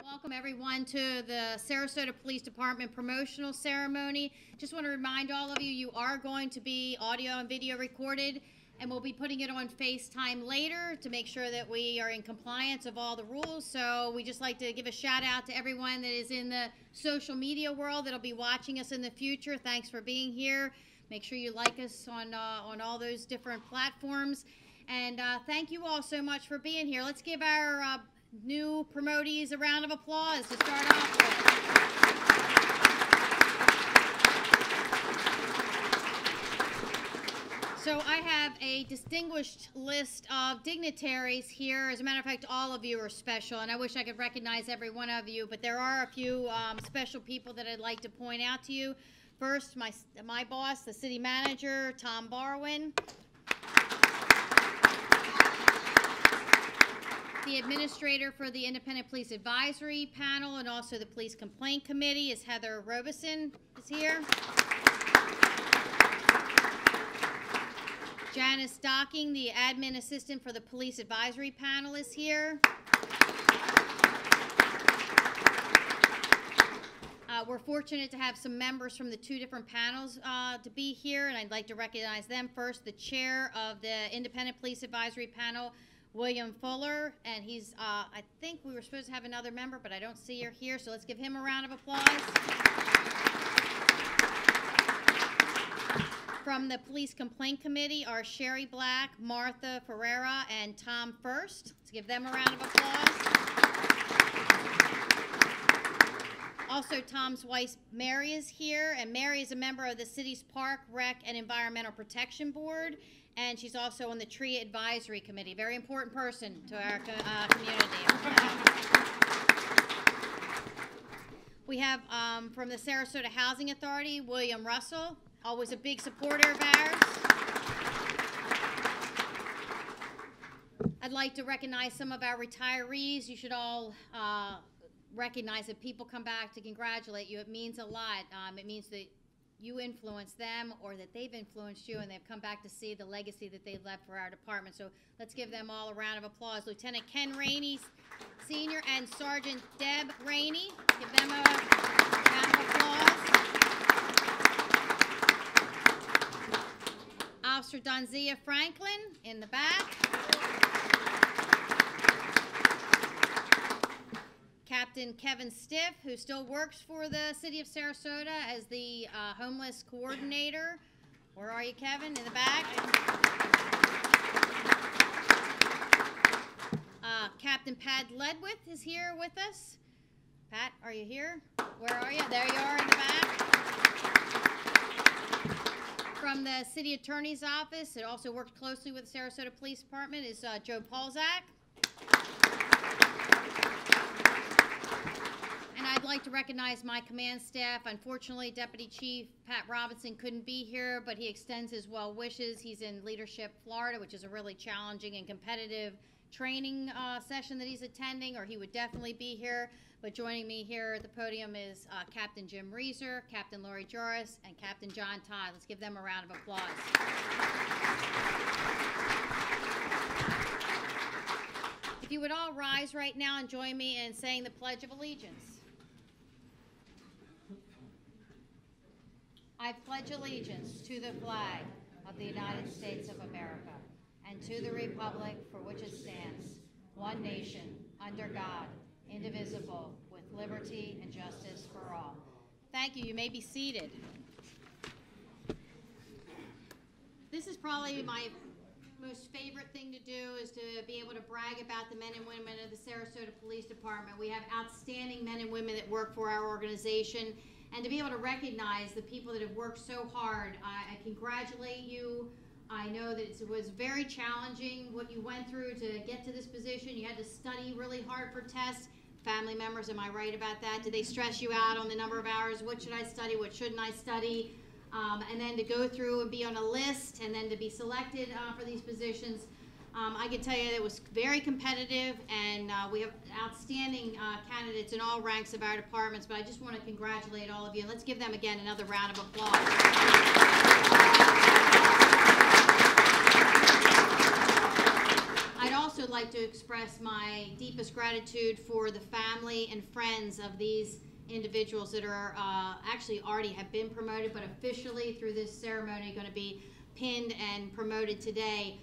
Welcome everyone to the Sarasota Police Department promotional ceremony. Just want to remind all of you, you are going to be audio and video recorded, and we'll be putting it on FaceTime later to make sure that we are in compliance of all the rules. So we just like to give a shout out to everyone that is in the social media world that'll be watching us in the future. Thanks for being here. Make sure you like us on all those different platforms. And thank you all so much for being here. Let's give our new promotees a round of applause to start off with. So I have a distinguished list of dignitaries here. As a matter of fact, all of you are special, and I wish I could recognize every one of you, but there are a few special people that I'd like to point out to you. First, my boss, the city manager, Tom Barwin. The administrator for the Independent Police Advisory Panel and also the Police Complaint Committee is Heather Robeson is here. Janice Stocking, the admin assistant for the Police Advisory Panel, is here. We're fortunate to have some members from the two different panels to be here, and I'd like to recognize them. First, the chair of the Independent Police Advisory Panel, William Fuller, and he's, I think we were supposed to have another member, but I don't see her here, so let's give him a round of applause. From the Police Complaint Committee are Sherry Black, Martha Ferreira, and Tom First. Let's give them a round of applause. Also, Tom's wife, Mary, is here, and Mary is a member of the city's Park, Rec, and Environmental Protection Board, and she's also on the Tree Advisory Committee. Very important person to our community. We have from the Sarasota Housing Authority, William Russell, always a big supporter of ours. I'd like to recognize some of our retirees. You should all recognize that people come back to congratulate you. It means a lot. It means that you influence them or that they've influenced you and they've come back to see the legacy that they've left for our department. So let's give them all a round of applause. Lieutenant Ken Rainey, Sr., and Sergeant Deb Rainey. Give them a round of applause. Officer Donzia Franklin in the back. Captain Kevin Stiff, who still works for the city of Sarasota as the homeless coordinator. Where are you, Kevin? In the back. Captain Pat Ledwith is here with us. Pat, are you here? Where are you? There you are in the back. From the city attorney's office, it also works closely with the Sarasota Police Department, is Joe Polzak. And I'd like to recognize my command staff. Unfortunately, Deputy Chief Pat Robinson couldn't be here, but he extends his well wishes. He's in Leadership Florida, which is a really challenging and competitive training session that he's attending, or he would definitely be here. But joining me here at the podium is Captain Jim Reeser, Captain Lori Joris, and Captain John Todd. Let's give them a round of applause. If you would all rise right now and join me in saying the Pledge of Allegiance. I pledge allegiance to the flag of the United States of America and to the republic for which it stands, one nation, under God, indivisible, with liberty and justice for all. Thank you. You may be seated. This is probably my most favorite thing to do, is to be able to brag about the men and women of the Sarasota Police Department. We have outstanding men and women that work for our organization, and to be able to recognize the people that have worked so hard. I congratulate you. I know that it was very challenging what you went through to get to this position. You had to study really hard for tests. Family members, am I right about that? Did they stress you out on the number of hours? What should I study? What shouldn't I study? And then to go through and be on a list and then to be selected for these positions. I can tell you that it was very competitive, and we have outstanding candidates in all ranks of our departments, but I just want to congratulate all of you. Let's give them again another round of applause. I'd also also like to express my deepest gratitude for the family and friends of these individuals that are actually already have been promoted, but officially through this ceremony going to be pinned and promoted today.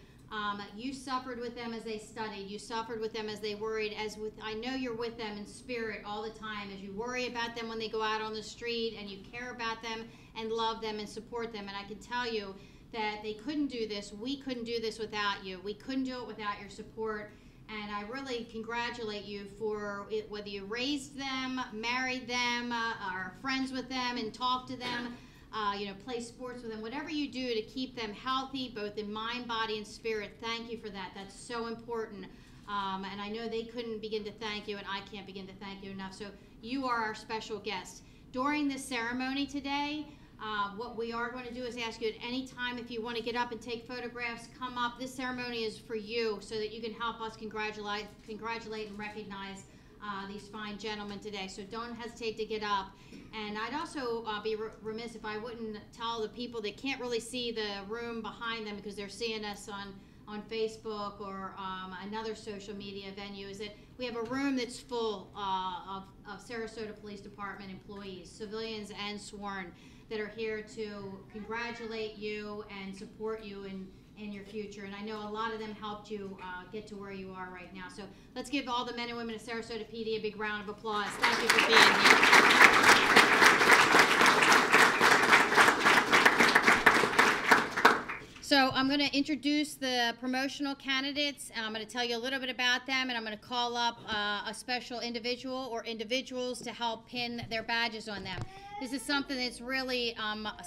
You suffered with them as they studied. You suffered with them as they worried. I know you're with them in spirit all the time as you worry about them when they go out on the street, and you care about them and love them and support them. And I can tell you that they couldn't do this. We couldn't do this without you. We couldn't do it without your support. And I really congratulate you for it, whether you raised them, married them, are friends with them, and talk to them. Play sports with them, whatever you do to keep them healthy, both in mind, body, and spirit. Thank you for that. That's so important. And I know they couldn't begin to thank you, and I can't begin to thank you enough. So you are our special guest. During this ceremony today, what we are going to do is ask you at any time, if you want to get up and take photographs, come up. This ceremony is for you so that you can help us congratulate and recognize these fine gentlemen today. So don't hesitate to get up. And I'd also be remiss if I wouldn't tell the people that can't really see the room behind them because they're seeing us on Facebook or another social media venue, is that we have a room that's full of Sarasota Police Department employees, civilians and sworn, that are here to congratulate you and support you in your future. And I know a lot of them helped you get to where you are right now. So let's give all the men and women of Sarasota PD a big round of applause. Thank you for being here. So I'm going to introduce the promotional candidates. I'm going to tell you a little bit about them, and I'm going to call up a special individual or individuals to help pin their badges on them. This is something that's really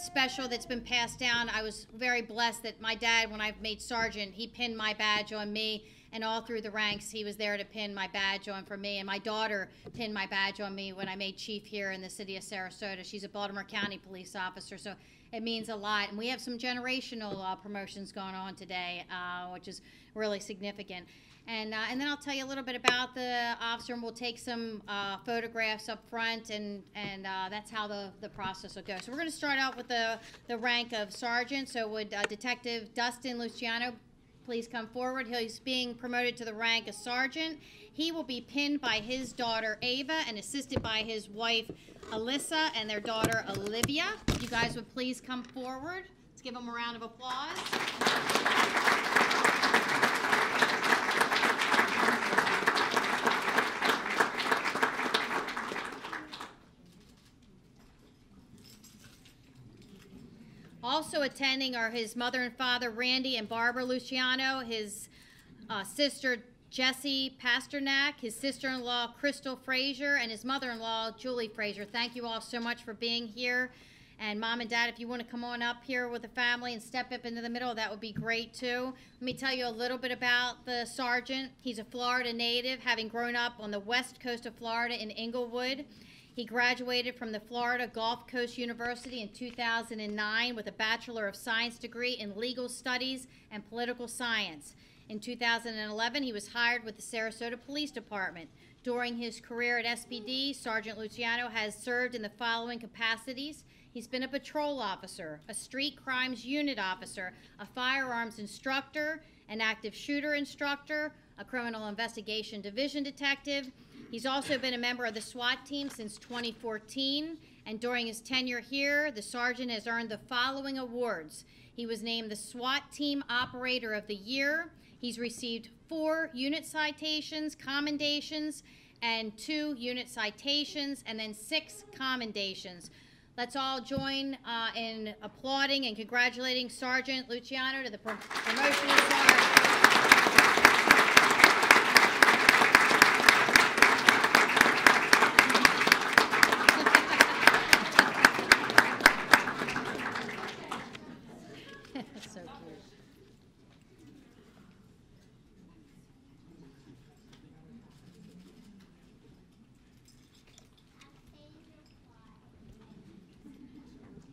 special that's been passed down. I was very blessed that my dad, when I made sergeant, he pinned my badge on me, and all through the ranks he was there to pin my badge on for me. And my daughter pinned my badge on me when I made chief here in the city of Sarasota. She's a Baltimore County police officer, so it means a lot. And we have some generational promotions going on today, which is really significant. And then I'll tell you a little bit about the officer, and we'll take some photographs up front, and that's how the process will go. So we're going to start out with the rank of sergeant. So would Detective Dustin Luciano please come forward? He's being promoted to the rank of sergeant. He will be pinned by his daughter Ava and assisted by his wife Alyssa and their daughter Olivia. If you guys would please come forward. Let's give them a round of applause. Also attending are his mother and father, Randy and Barbara Luciano, his sister, Jessie Pasternak, his sister-in-law, Crystal Frazier, and his mother-in-law, Julie Frazier. Thank you all so much for being here. And Mom and Dad, if you want to come on up here with the family and step up into the middle, that would be great too. Let me tell you a little bit about the sergeant. He's a Florida native, having grown up on the west coast of Florida in Inglewood. He graduated from the Florida Gulf Coast University in 2009 with a Bachelor of Science degree in Legal Studies and Political Science. In 2011, he was hired with the Sarasota Police Department. During his career at SPD, Sergeant Luciano has served in the following capacities. He's been a patrol officer, a street crimes unit officer, a firearms instructor, an active shooter instructor, a criminal investigation division detective. He's also been a member of the SWAT team since 2014, and during his tenure here, the sergeant has earned the following awards. He was named the SWAT Team Operator of the Year. He's received 4 unit citations, commendations, and 2 unit citations, and then 6 commendations. Let's all join in applauding and congratulating Sergeant Luciano to the promotion of sergeant.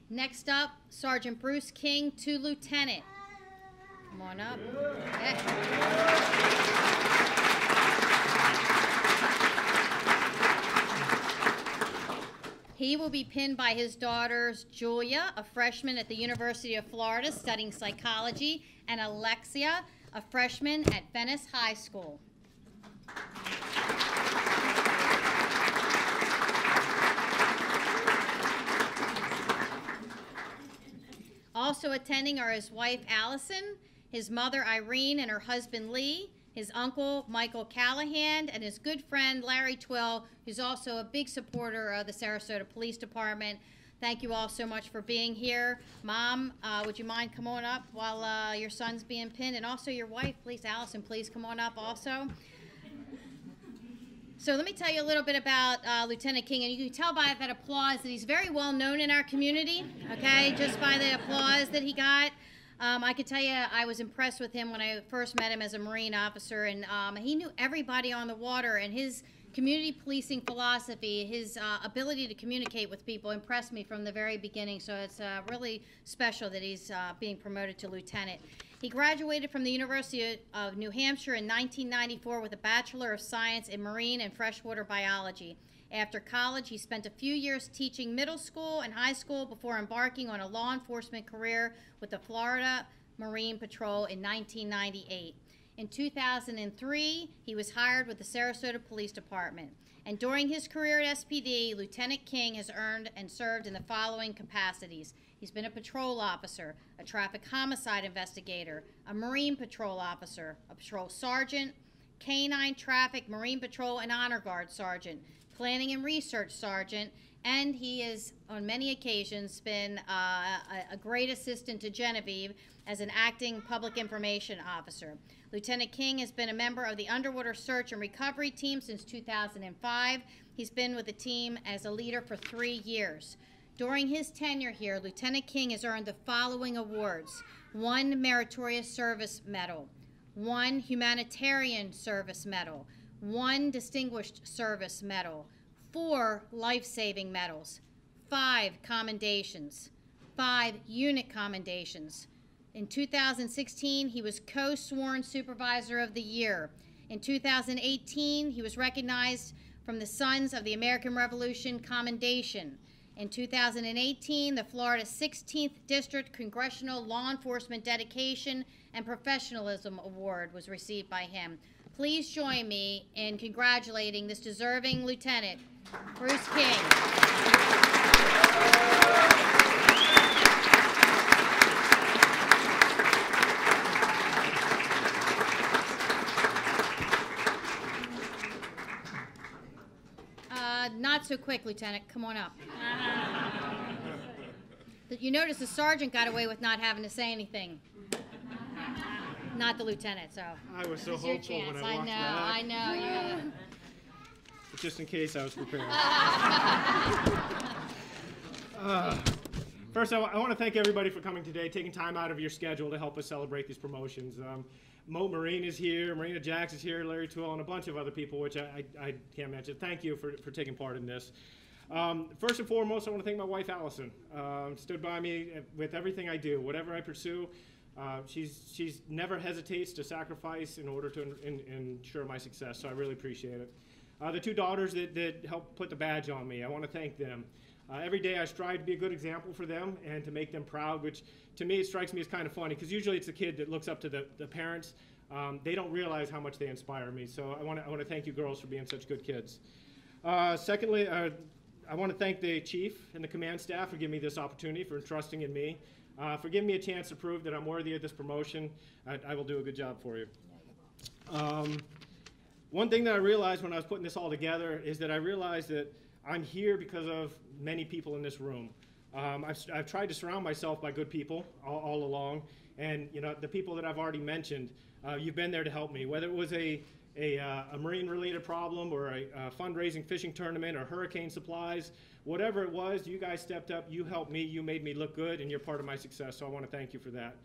Next up, Sergeant Bruce King to Lieutenant. Come on up. Yeah. He will be pinned by his daughters, Julia, a freshman at the University of Florida studying psychology, and Alexia, a freshman at Venice High School. Also attending are his wife, Allison, his mother, Irene, and her husband, Lee, his uncle, Michael Callahan, and his good friend, Larry Twill, who's also a big supporter of the Sarasota Police Department. Thank you all so much for being here. Mom, would you mind coming on up while your son's being pinned? And also your wife, please, Allison, please come on up also. So let me tell you a little bit about Lieutenant King, and you can tell by that applause that he's very well known in our community, okay, just by the applause that he got. I could tell you I was impressed with him when I first met him as a Marine officer, and he knew everybody on the water, and his community policing philosophy, his ability to communicate with people impressed me from the very beginning, so it's really special that he's being promoted to lieutenant. He graduated from the University of New Hampshire in 1994 with a Bachelor of Science in Marine and Freshwater Biology. After college, he spent a few years teaching middle school and high school before embarking on a law enforcement career with the Florida Marine Patrol in 1998. In 2003, he was hired with the Sarasota Police Department. And during his career at SPD, Lieutenant King has earned and served in the following capacities. He's been a patrol officer, a traffic homicide investigator, a Marine patrol officer, a patrol sergeant, K-9 traffic, Marine Patrol, and Honor Guard sergeant, planning and research sergeant, and he has on many occasions been a great assistant to Genevieve as an acting public information officer. Lieutenant King has been a member of the Underwater Search and Recovery Team since 2005. He's been with the team as a leader for 3 years. During his tenure here, Lieutenant King has earned the following awards: 1 Meritorious Service Medal, 1 Humanitarian Service Medal, 1 Distinguished Service Medal, 4 Life-Saving Medals, 5 Commendations, 5 Unit Commendations. In 2016, he was co-sworn Supervisor of the Year. In 2018, he was recognized from the Sons of the American Revolution Commendation. In 2018, the Florida 16th District Congressional Law Enforcement Dedication and Professionalism Award was received by him. Please join me in congratulating this deserving lieutenant, Bruce King. Not so quick, Lieutenant. Come on up. You notice the sergeant got away with not having to say anything. Not the lieutenant, so. I was so hopeful when I walked back. I know. Yeah. Just in case I was prepared. First, I want to thank everybody for coming today, taking time out of your schedule to help us celebrate these promotions. Mo Marine is here, Marina Jax is here, Larry Twill, and a bunch of other people, which I can't mention. Thank you for taking part in this. First and foremost, I want to thank my wife, Allison. Stood by me with everything I do, whatever I pursue. She's never hesitates to sacrifice in order to ensure my success, so I really appreciate it. The 2 daughters that helped put the badge on me, I want to thank them. Every day I strive to be a good example for them and to make them proud, which to me it strikes me as kind of funny because usually it's the kid that looks up to the parents. They don't realize how much they inspire me, so I want to thank you girls for being such good kids. Secondly, I want to thank the chief and the command staff for giving me this opportunity, for entrusting in me, for giving me a chance to prove that I'm worthy of this promotion. I will do a good job for you. One thing that I realized when I was putting this all together is that I realized that I'm here because of many people in this room. I've tried to surround myself by good people all along, and the people that I've already mentioned, you've been there to help me, whether it was a marine-related problem or a fundraising fishing tournament or hurricane supplies, whatever it was, you guys stepped up, you helped me, you made me look good, and you're part of my success, so I want to thank you for that.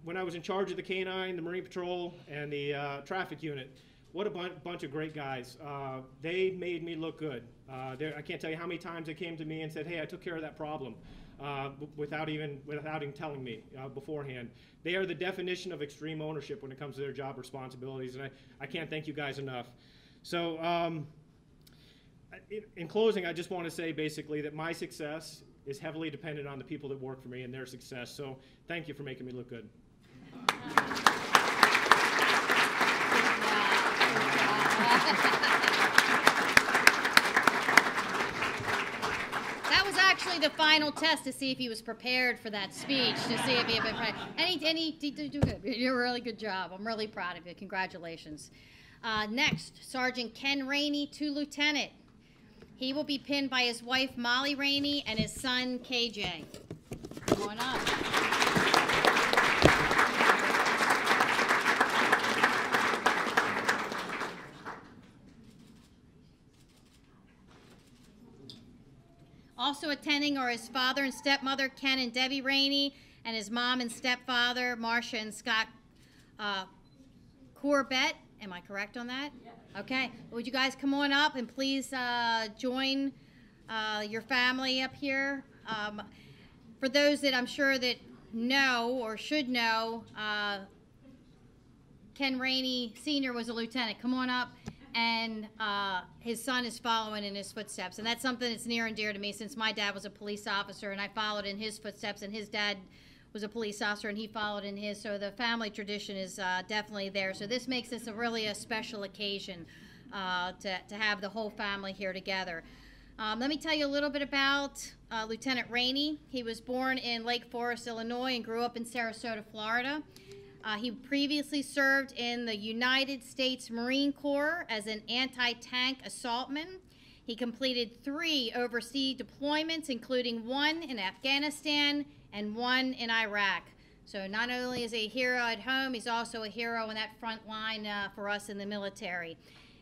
When I was in charge of the K-9, the Marine Patrol, and the traffic unit, what a bunch of great guys. They made me look good. I can't tell you how many times they came to me and said, hey, I took care of that problem without even telling me beforehand. They are the definition of extreme ownership when it comes to their job responsibilities, and I can't thank you guys enough. So in closing, I just want to say basically that my success is heavily dependent on the people that work for me and their success. So thank you for making me look good. the final test to see if he was prepared for that speech, to see if he had been prepared. And he did do good. You did a really good job. I'm really proud of you. Congratulations. Next, Sergeant Ken Rainey to Lieutenant. He will be pinned by his wife, Molly Rainey, and his son, KJ. Come on up. Also attending are his father and stepmother, Ken and Debbie Rainey, and his mom and stepfather, Marcia and Scott Corbett. Am I correct on that? Yeah. Okay. Would you guys come on up and please join your family up here? For those that I'm sure that know or should know, Ken Rainey Sr. was a lieutenant. Come on up. And his son is following in his footsteps. And that's something that's near and dear to me, since my dad was a police officer and I followed in his footsteps, and his dad was a police officer and he followed in his. So the family tradition is definitely there. So this makes this a special occasion to have the whole family here together. Let me tell you a little bit about Lieutenant Rainey. He was born in Lake Forest, Illinois, and grew up in Sarasota, Florida. He previously served in the United States Marine Corps as an anti-tank assaultman. He completed 3 overseas deployments, including 1 in Afghanistan and 1 in Iraq. So not only is he a hero at home, he's also a hero in that front line for us in the military.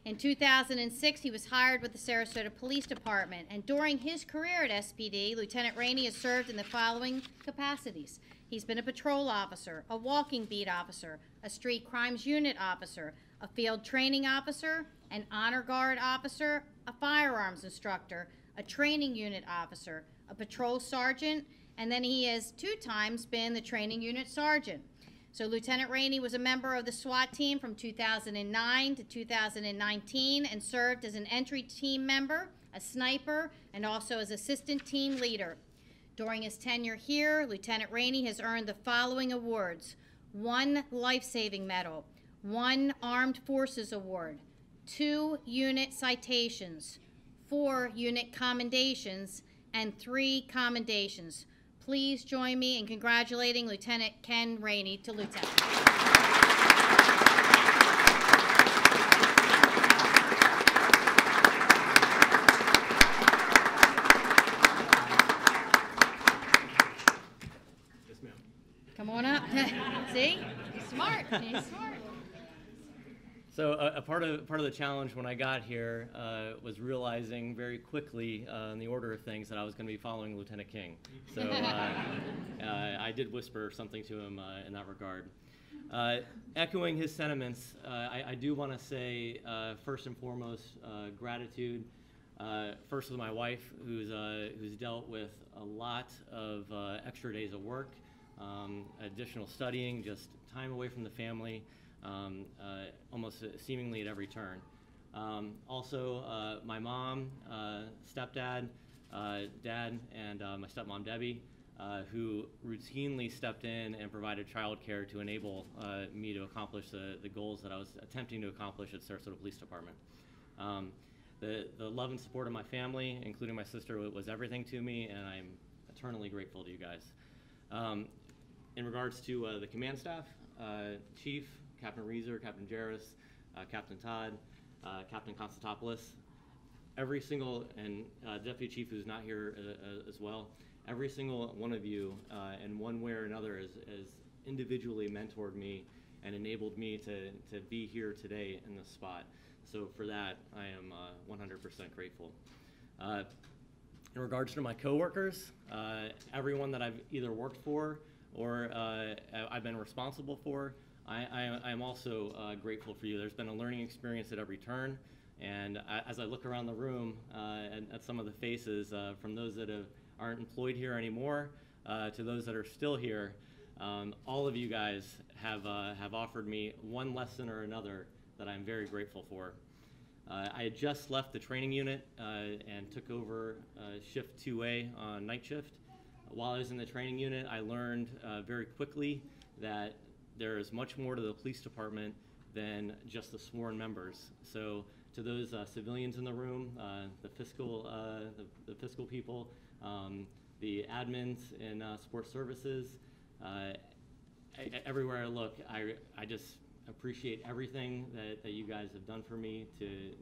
In 2006, he was hired with the Sarasota Police Department, and during his career at SPD, Lieutenant Rainey has served in the following capacities. He's been a patrol officer, a walking beat officer, a street crimes unit officer, a field training officer, an honor guard officer, a firearms instructor, a training unit officer, a patrol sergeant, and then he has 2 times been the training unit sergeant. So Lieutenant Rainey was a member of the SWAT team from 2009 to 2019 and served as an entry team member, a sniper, and also as assistant team leader. During his tenure here, Lieutenant Rainey has earned the following awards: 1 Life-Saving Medal, 1 Armed Forces Award, 2 unit citations, 4 unit commendations, and 3 commendations. Please join me in congratulating Lieutenant Ken Rainey to Lieutenant. Yes, ma'am. Come on up. See? He's smart. He's smart. So a part of the challenge when I got here was realizing very quickly in the order of things that I was going to be following Lieutenant King. So I did whisper something to him in that regard. Echoing his sentiments, I do want to say first and foremost gratitude. First with my wife, who's dealt with a lot of extra days of work, additional studying, just time away from the family. Almost seemingly at every turn. Also, my mom, stepdad, dad, and my stepmom Debbie, who routinely stepped in and provided childcare to enable me to accomplish the goals that I was attempting to accomplish at Sarasota Police Department. The love and support of my family, including my sister, was everything to me, and I'm eternally grateful to you guys. In regards to the command staff, Chief, Captain Reeser, Captain Jarris, Captain Todd, Captain Constantopoulos, every single, and Deputy Chief who's not here as well, every single one of you in one way or another has individually mentored me and enabled me to be here today in this spot. So for that, I am 100% grateful. In regards to my coworkers, everyone that I've either worked for or I've been responsible for, I'm also grateful for you. There's been a learning experience at every turn, and as I look around the room at some of the faces, from those that aren't employed here anymore to those that are still here, all of you guys have offered me one lesson or another that I'm very grateful for. I had just left the training unit and took over shift 2A on night shift. While I was in the training unit, I learned very quickly that there is much more to the police department than just the sworn members. So to those civilians in the room, the fiscal people, the admins in support services. Everywhere I look, I just appreciate everything that you guys have done for me to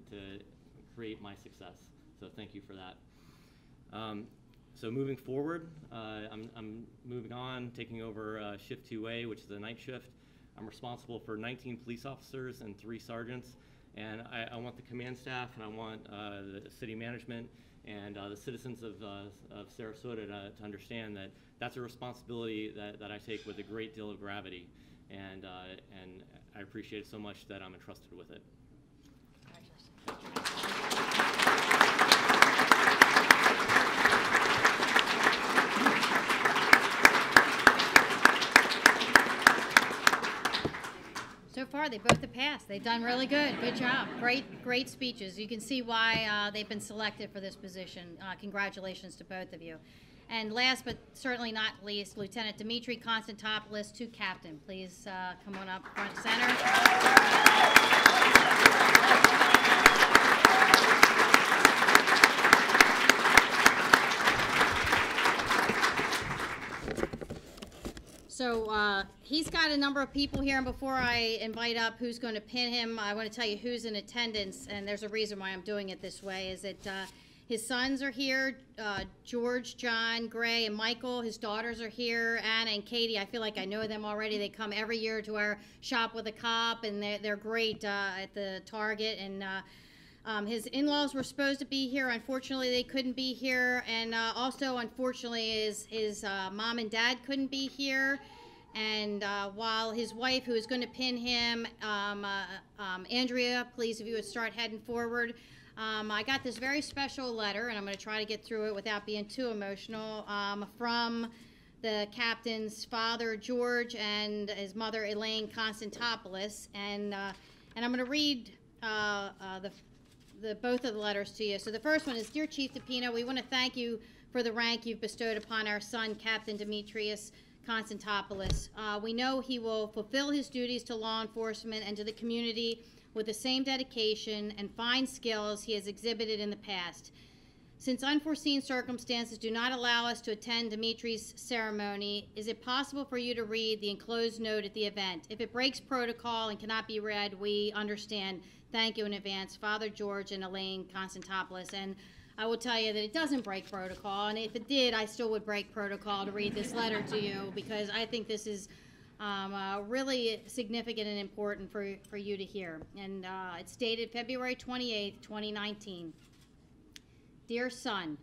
create my success. So thank you for that. So moving forward, I'm moving on, taking over Shift 2A, which is the night shift. I'm responsible for 19 police officers and 3 sergeants. And I want the command staff, and I want the city management and the citizens of Sarasota to understand that that's a responsibility that I take with a great deal of gravity. And I appreciate it so much that I'm entrusted with it. So far, they both have passed. They've done really good. Good job. Great speeches. You can see why they've been selected for this position. Congratulations to both of you. And last but certainly not least, Lieutenant Dimitri Konstantopoulos to Captain. Please come on up front and center. So he's got a number of people here, and before I invite up who's going to pin him, I want to tell you who's in attendance, and there's a reason why I'm doing it this way, is that his sons are here, George, John, Gray, and Michael. His daughters are here, Anna and Katie. I feel like I know them already. They come every year to our Shop with a Cop, and they're great at the Target. And his in-laws were supposed to be here. Unfortunately, they couldn't be here. And also, unfortunately, his mom and dad couldn't be here. And while his wife, who is going to pin him, Andrea, please, if you would start heading forward. I got this very special letter, and I'm going to try to get through it without being too emotional, from the captain's father, George, and his mother, Elaine Konstantopoulos. And I'm going to read both of the letters to you. So the first one is, Dear Chief DiPino, we want to thank you for the rank you've bestowed upon our son, Captain Demetrius Konstantopoulos. We know he will fulfill his duties to law enforcement and to the community with the same dedication and fine skills he has exhibited in the past. Since unforeseen circumstances do not allow us to attend Dimitri's ceremony, is it possible for you to read the enclosed note at the event? If it breaks protocol and cannot be read, we understand. Thank you in advance, Father George and Elaine Konstantopoulos. And I will tell you that it doesn't break protocol, and if it did, I still would break protocol to read this letter to you, because I think this is really significant and important for you to hear. And it's dated February 28th, 2019. Dear son,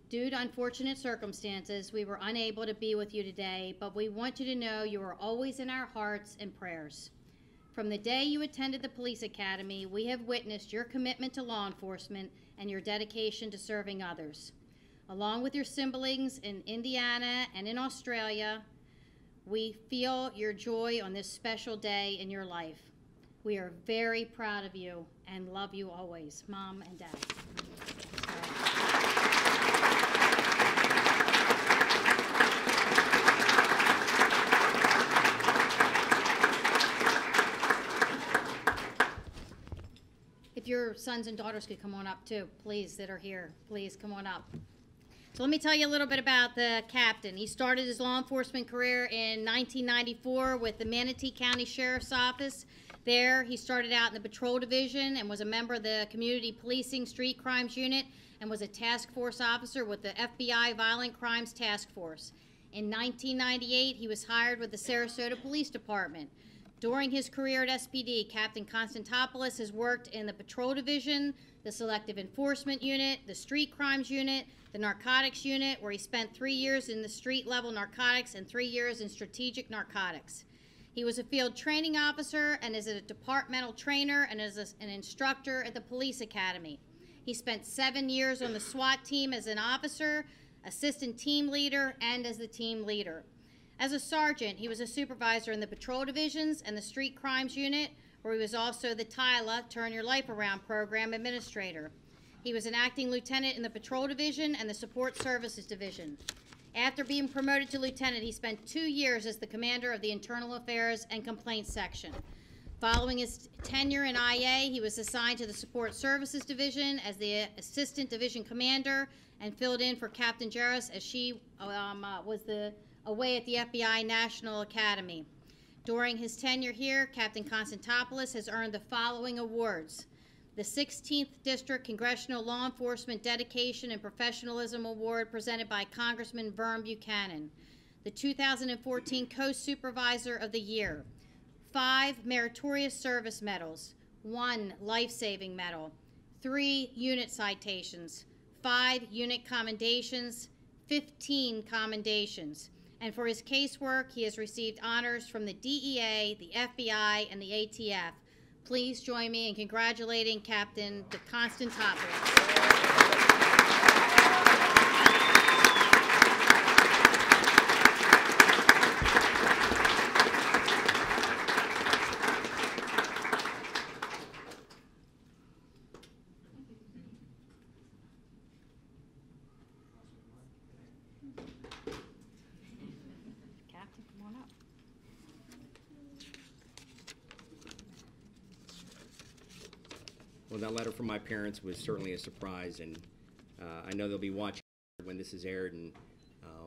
due to unfortunate circumstances, we were unable to be with you today, but we want you to know you are always in our hearts and prayers. From the day you attended the police academy, we have witnessed your commitment to law enforcement and your dedication to serving others. Along with your siblings in Indiana and in Australia, we feel your joy on this special day in your life. We are very proud of you and love you always, Mom and Dad. If your sons and daughters could come on up too, please, that are here, please come on up. So let me tell you a little bit about the captain. He started his law enforcement career in 1994 with the Manatee County Sheriff's Office. There, he started out in the Patrol Division and was a member of the Community Policing Street Crimes Unit and was a task force officer with the FBI Violent Crimes Task Force. In 1998, he was hired with the Sarasota Police Department. During his career at SPD, Captain Konstantopoulos has worked in the Patrol Division, the Selective Enforcement Unit, the Street Crimes Unit, the Narcotics Unit, where he spent 3 years in the street-level narcotics and 3 years in strategic narcotics. He was a field training officer and is a departmental trainer and is an instructor at the police academy. He spent 7 years on the SWAT team as an officer, assistant team leader, and as the team leader. As a sergeant, he was a supervisor in the Patrol Divisions and the Street Crimes Unit, where he was also the TILA, Turn Your Life Around program administrator. He was an acting lieutenant in the Patrol Division and the Support Services Division. After being promoted to lieutenant, he spent 2 years as the commander of the Internal Affairs and Complaints Section. Following his tenure in IA, he was assigned to the Support Services Division as the Assistant Division Commander and filled in for Captain Jarris as she was away at the FBI National Academy. During his tenure here, Captain Constantopoulos has earned the following awards: the 16th District Congressional Law Enforcement Dedication and Professionalism Award presented by Congressman Vern Buchanan, the 2014 Coast Supervisor of the Year, 5 Meritorious Service Medals, 1 Life-Saving Medal, 3 Unit Citations, 5 Unit Commendations, 15 Commendations. And for his casework, he has received honors from the DEA, the FBI, and the ATF. Please join me in congratulating Captain Constantopoulos. Captain, come on up. Well, that letter from my parents was certainly a surprise, and I know they'll be watching when this is aired, and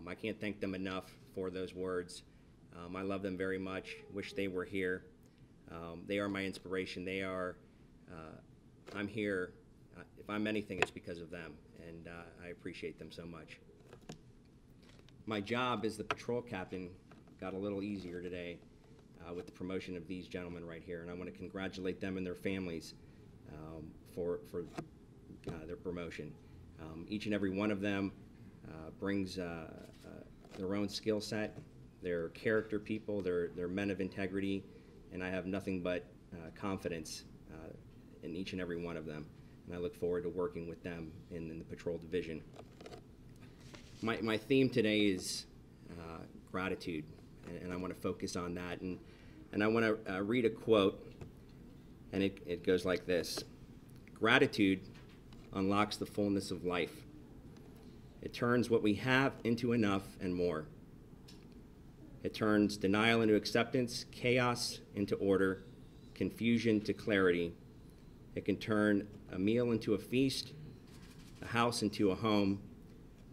I can't thank them enough for those words. I love them very much, wish they were here. They are my inspiration. They are, I'm here. If I'm anything, it's because of them, and I appreciate them so much. My job as the patrol captain got a little easier today with the promotion of these gentlemen right here, and I want to congratulate them and their families for their promotion. Each and every one of them brings their own skill set. They're character people, they're men of integrity, and I have nothing but confidence in each and every one of them. And I look forward to working with them in the patrol division. My theme today is gratitude, and I want to focus on that. And I want to read a quote, and it goes like this: gratitude unlocks the fullness of life. It turns what we have into enough and more. It turns denial into acceptance, chaos into order, confusion to clarity. It can turn a meal into a feast, a house into a home,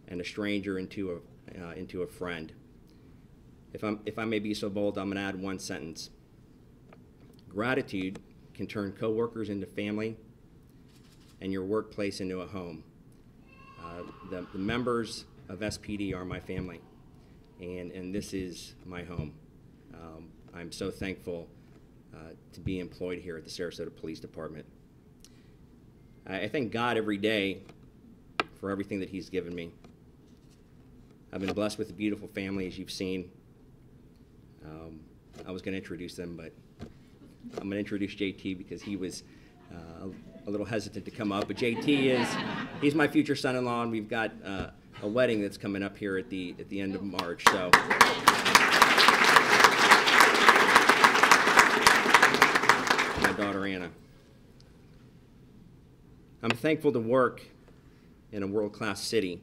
and a stranger into a friend. If I may be so bold, I'm going to add one sentence. Gratitude can turn coworkers into family, and your workplace into a home. The members of SPD are my family, and this is my home. I'm so thankful to be employed here at the Sarasota Police Department. I thank God every day for everything that He's given me. I've been blessed with a beautiful family, as you've seen. I was going to introduce them, but I'm going to introduce JT because he was a little hesitant to come up. But JT he's my future son-in-law, and we've got a wedding that's coming up here at the end of March. So my daughter Anna. I'm thankful to work in a world-class city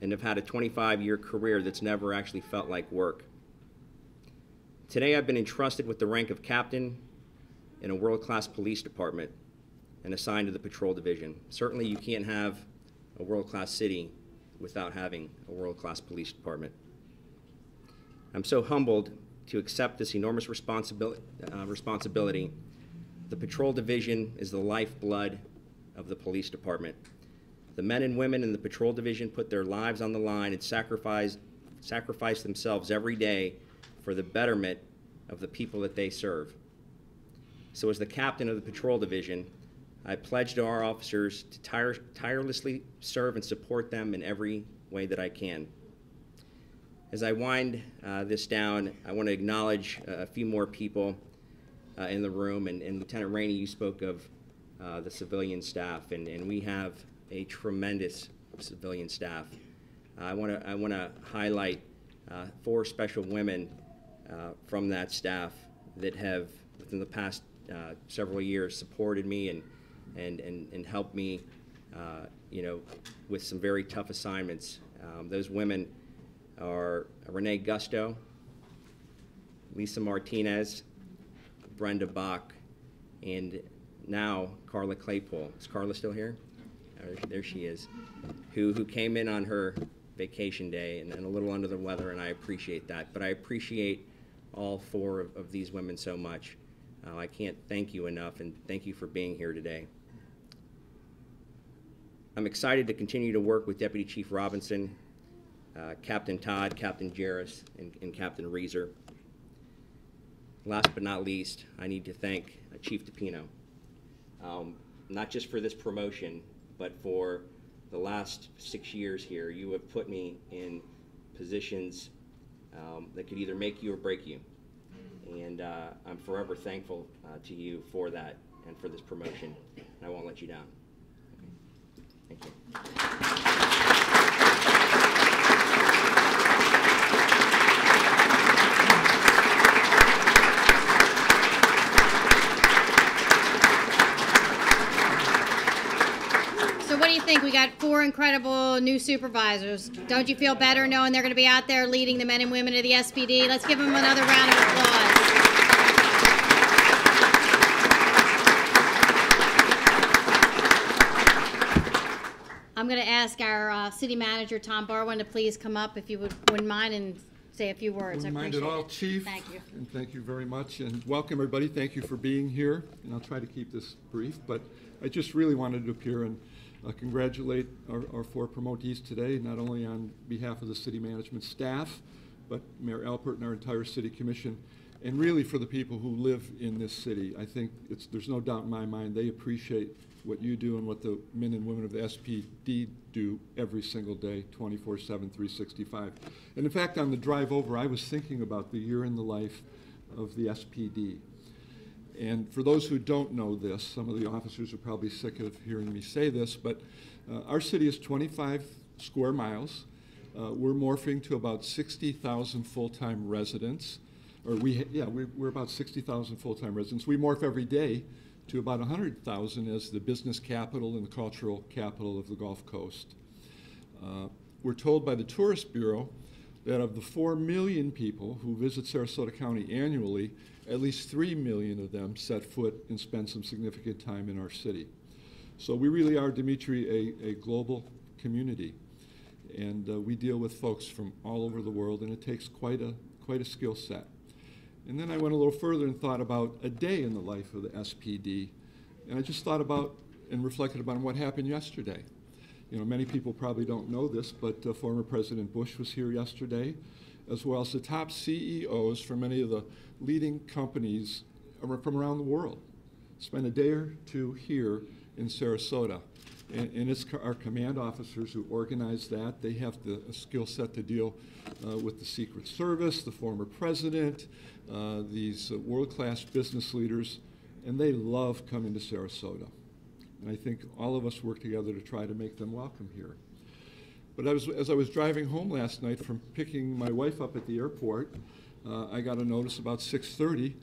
and have had a 25-year career that's never actually felt like work. Today I've been entrusted with the rank of captain in a world-class police department and assigned to the patrol division. Certainly you can't have a world-class city without having a world-class police department. I'm so humbled to accept this enormous responsibility. The patrol division is the lifeblood of the police department. The men and women in the patrol division put their lives on the line and sacrifice themselves every day for the betterment of the people that they serve. So as the captain of the patrol division, I pledge to our officers to tirelessly serve and support them in every way that I can. As I wind this down, I want to acknowledge a few more people in the room, and Lieutenant Rainey, you spoke of the civilian staff, and we have a tremendous civilian staff. I want to highlight 4 special women from that staff that have, within the past several years, supported me and helped me, with some very tough assignments. Those women are Renee Gusto, Lisa Martinez, Brenda Bach, and now Carla Claypool. Is Carla still here? Oh, there she is. Who came in on her vacation day and a little under the weather, and I appreciate that. But I appreciate all four of these women so much. I can't thank you enough, and thank you for being here today. I'm excited to continue to work with Deputy Chief Robinson, Captain Todd, Captain Jarris, and Captain Reeser. Last but not least, I need to thank Chief DiPino, not just for this promotion, but for the last 6 years here. You have put me in positions that could either make you or break you. And I'm forever thankful to you for that and for this promotion. And I won't let you down. Okay. Thank you. So what do you think? We got 4 incredible new supervisors. Don't you feel better knowing they're going to be out there leading the men and women of the SPD? Let's give them another round of applause. I'm going to ask our city manager, Tom Barwin, to please come up if you wouldn't mind and say a few words. I Wouldn't mind appreciate at all, it. Chief. Thank you. And thank you very much. And welcome, everybody. Thank you for being here. And I'll try to keep this brief, but I just really wanted to appear and congratulate our 4 promotees today, not only on behalf of the city management staff, but Mayor Alpert and our entire city commission, and really for the people who live in this city. I think there's no doubt in my mind they appreciate what you do and what the men and women of the SPD do every single day, 24/7, 365. And in fact, on the drive over, I was thinking about the year in the life of the SPD. And for those who don't know this, some of the officers are probably sick of hearing me say this, but our city is 25 square miles. We're morphing to about 60,000 full-time residents. We're about 60,000 full-time residents. We morph every day to about 100,000 as the business capital and the cultural capital of the Gulf Coast. We're told by the Tourist Bureau that of the 4 million people who visit Sarasota County annually, at least 3 million of them set foot and spend some significant time in our city. So we really are, Dimitri, a global community. And we deal with folks from all over the world, and it takes quite a skill set. And then I went a little further and thought about a day in the life of the SPD. And I just thought about and reflected upon what happened yesterday. You know, many people probably don't know this, but former President Bush was here yesterday, as well as the top CEOs from many of the leading companies from around the world. Spent a day or two here in Sarasota. And it's our command officers who organize that. They have the skill set to deal with the Secret Service, the former president, these world-class business leaders, and they love coming to Sarasota. And I think all of us work together to try to make them welcome here. But as I was driving home last night from picking my wife up at the airport, I got a notice about 6:30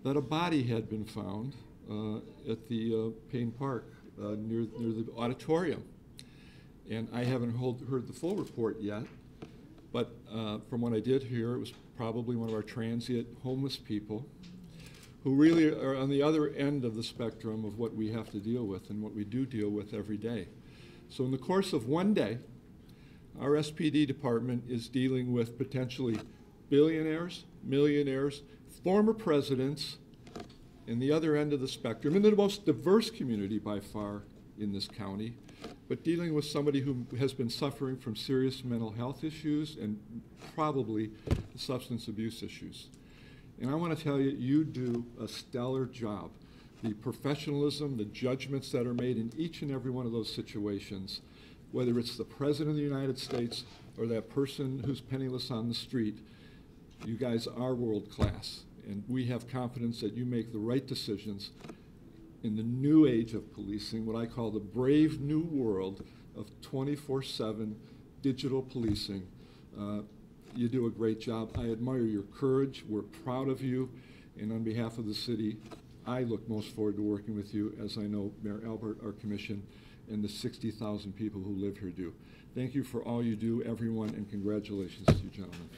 that a body had been found at the Payne Park near the auditorium. And I haven't heard the full report yet, but from what I did hear, it was probably one of our transient homeless people who really are on the other end of the spectrum of what we have to deal with and what we do deal with every day. So in the course of one day, our SPD department is dealing with potentially billionaires, millionaires, former presidents, and the other end of the spectrum, and the most diverse community by far in this county, but dealing with somebody who has been suffering from serious mental health issues and probably substance abuse issues. And I want to tell you, you do a stellar job. The professionalism, the judgments that are made in each and every one of those situations, whether it's the President of the United States or that person who's penniless on the street, you guys are world class. And we have confidence that you make the right decisions in the new age of policing, what I call the brave new world of 24/7 digital policing. You do a great job. I admire your courage. We're proud of you. And on behalf of the city, I look most forward to working with you, as I know Mayor Albert, our commission, and the 60,000 people who live here do. Thank you for all you do, everyone, and congratulations to you, gentlemen.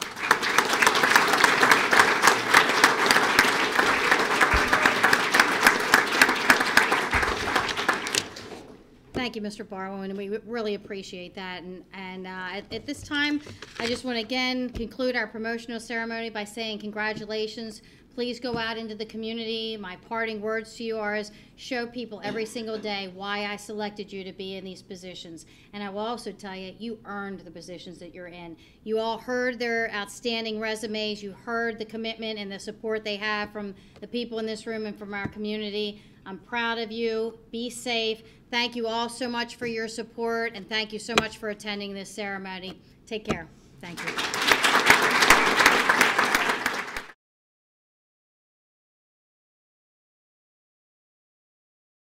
Thank you, Mr. Barlow, and we really appreciate that. And at this time, I just want to again conclude our promotional ceremony by saying congratulations. Please go out into the community. My parting words to you are is show people every single day why I selected you to be in these positions. And I will also tell you, you earned the positions that you're in. You all heard their outstanding resumes. You heard the commitment and the support they have from the people in this room and from our community. I'm proud of you. Be safe. Thank you all so much for your support, and thank you so much for attending this ceremony. Take care. Thank you.